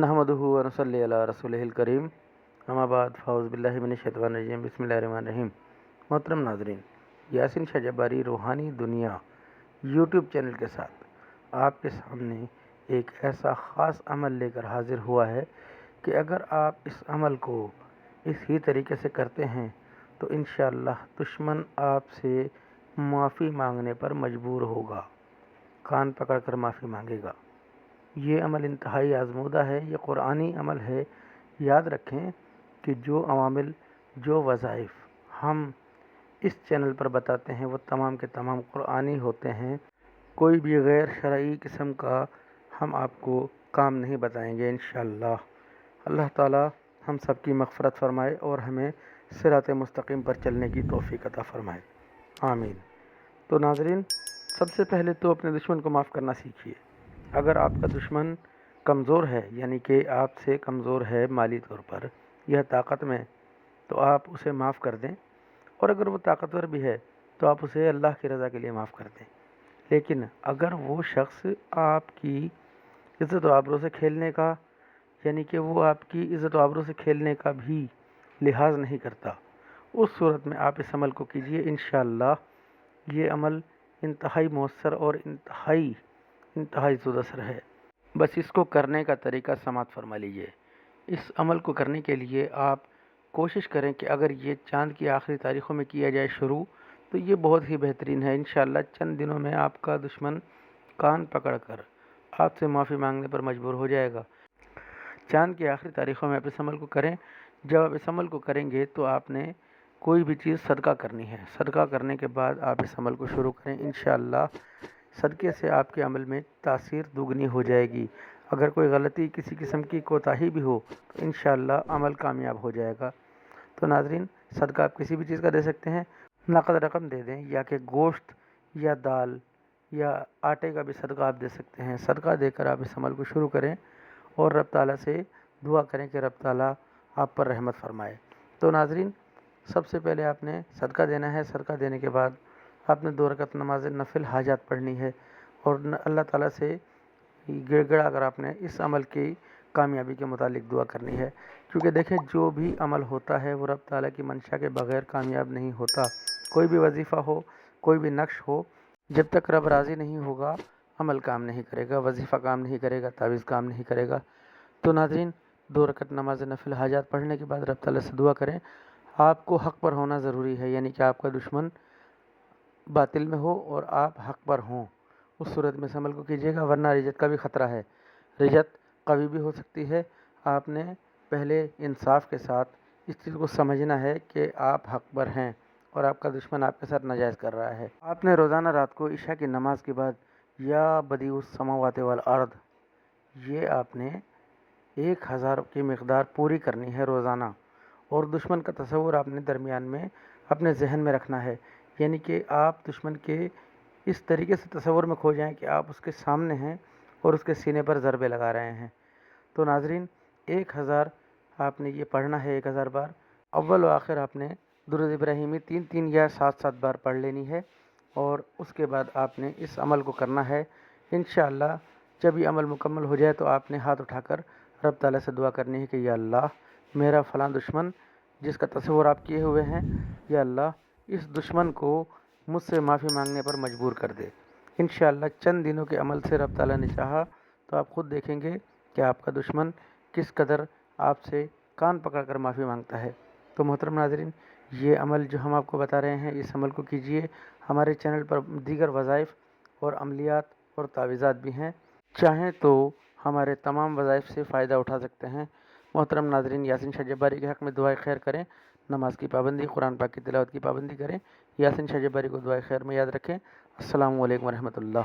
नहमदुहु व नसल्ली अला रसूलिहिल करीम अम्मा बाद फ़ाउज़ बिल्लाहि मिनश शैतानिर रजीम बिस्मिल्लाहिर रहमानिर रहीम। मोहतरम नाज़रीन, यासीन शाह जब्बारी रूहानी दुनिया यूट्यूब चैनल के साथ आपके सामने एक ऐसा ख़ास अमल लेकर हाज़िर हुआ है कि अगर आप इस अमल को इसी तरीके से करते हैं तो इंशाअल्लाह दुश्मन आपसे माफ़ी मांगने पर मजबूर होगा, कान पकड़कर माफ़ी मांगेगा। ये अमल इंतहाई आज़मूदा है, ये क़ुरानी अमल है। याद रखें कि जो अवामिल, जो वज़ाइफ हम इस चैनल पर बताते हैं वो तमाम के तमाम क़ुरानी होते हैं। कोई भी गैर शरई किस्म का हम आपको काम नहीं बताएंगे इंशाअल्लाह। अल्लाह ताला हम सब की मग़फ़िरत फ़रमाए और हमें सिरात मुस्तक़ीम पर चलने की तौफ़ीक़ अता फ़रमाए, आमीन। तो नाज़रीन, सबसे पहले तो अपने दुश्मन को माफ़ करना सीखिए। अगर आपका दुश्मन कमज़ोर है, यानी कि आपसे कमज़ोर है माली तौर पर या ताकत में, तो आप उसे माफ़ कर दें। और अगर वो ताकतवर भी है तो आप उसे अल्लाह की रज़ा के लिए माफ़ कर दें। लेकिन अगर वो शख्स आपकी इज़्ज़त व आबरू से खेलने का, यानी कि वो आपकी इज़्ज़त व आबरू से खेलने का भी लिहाज नहीं करता, उस सूरत में आप इस अमल को कीजिए। इंशाअल्लाह ये अमल इंतहाई मौसर और इंतहाई ज़ुदअसर है। बस इसको करने का तरीका समात फरमा लीजिए। इस अमल को करने के लिए आप कोशिश करें कि अगर ये चाँद की आखिरी तारीख़ों में किया जाए शुरू, तो ये बहुत ही बेहतरीन है। इंशाअल्लाह चंद दिनों में आपका दुश्मन कान पकड़कर आपसे माफ़ी मांगने पर मजबूर हो जाएगा। चाँद की आखिरी तारीख़ों में आप इस अमल को करें। जब आप इस अमल को करेंगे तो आपने कोई भी चीज़ सदका करनी है। सदका करने के बाद आप इस अमल को शुरू करें। इंशाअल्लाह सदक़े से आपके अमल में तासीर दुगनी हो जाएगी। अगर कोई गलती, किसी किस्म की कोताही भी हो तो इंशाअल्लाह अमल कामयाब हो जाएगा। तो नाज़रीन, सदका आप किसी भी चीज़ का दे सकते हैं। नक़द रकम दे दें, या कि गोश्त या दाल या आटे का भी सदका आप दे सकते हैं। सदका देकर आप इस अमल को शुरू करें और रब ताला से दुआ करें कि रब ताला आप पर रहमत फरमाए। तो नाज़रीन, सबसे पहले आपने सदका देना है। सदका देने के बाद आपने 2 रकात नमाज नफिल हाजात पढ़नी है और अल्लाह ताला से गिड़गिड़ा कर आपने इस अमल की कामयाबी के मुतालिक दुआ करनी है। क्योंकि देखें, जो भी अमल होता है वो रब ताला की मंशा के बग़ैर कामयाब नहीं होता। कोई भी वजीफ़ा हो, कोई भी नक्श हो, जब तक रब राज़ी नहीं होगा अमल काम नहीं करेगा, वजीफ़ा काम नहीं करेगा, तावीज़ काम नहीं करेगा। तो नाज़रीन, 2 रकात नमाज नफिल हाजात पढ़ने के बाद रब ताला से दुआ करें। आपको हक़ पर होना ज़रूरी है, यानी कि आपका दुश्मन बातिल में हो और आप हक़ पर हों। उस सूरत में इस अमल को कीजिएगा, वरना रिजत का भी ख़तरा है। रिजत कभी भी हो सकती है। आपने पहले इंसाफ के साथ इस चीज़ को समझना है कि आप हक़ पर हैं और आपका दुश्मन आपके साथ नाजायज़ कर रहा है। आपने रोज़ाना रात को इशा की नमाज के बाद या बदीउस समावाति वल अर्द, ये आपने 1000 की मिक़दार पूरी करनी है रोज़ाना। और दुश्मन का तसव्वुर आपने दरमियान में अपने जहन में रखना है, यानी कि आप दुश्मन के इस तरीके से तसव्वुर में खो जाएं कि आप उसके सामने हैं और उसके सीने पर ज़रबे लगा रहे हैं। तो नाज़रीन, 1000 आपने ये पढ़ना है, 1000 बार। अव्वल व आखिर आपने दुरूद इब्राहिमी 3-3 या 7-7 बार पढ़ लेनी है और उसके बाद आपने इस अमल को करना है। इंशाअल्लाह जब ये अमल मुकम्मल हो जाए तो आपने हाथ उठाकर रब ताला से दुआ करनी है कि या अल्लाह, मेरा फ़लाँ दुश्मन जिसका तसव्वुर आप किए हुए हैं, या अल्लाह इस दुश्मन को मुझसे माफ़ी मांगने पर मजबूर कर दे। इंशाअल्लाह चंद दिनों के अमल से रब ताला ने चाहा तो आप ख़ुद देखेंगे कि आपका दुश्मन किस कदर आपसे कान पकड़कर माफ़ी मांगता है। तो मोहतरम नाज़रीन, ये अमल जो हम आपको बता रहे हैं, इस अमल को कीजिए। हमारे चैनल पर दीगर वज़ाइफ और अमलियात और तावीज़ात भी हैं, चाहें तो हमारे तमाम वज़ाइफ से फ़ायदा उठा सकते हैं। मोहतरम नाज़रीन, यासीन शाह जब्बारी के हक़ में दुआए खैर करें, नमाज की पाबंदी, कुरान पाक की तिलावत की पाबंदी करें। यासीन शाह जब्बारी को दुआए खैर में याद रखें। अस्सलामु अलैकुम व रहमतुल्लाह।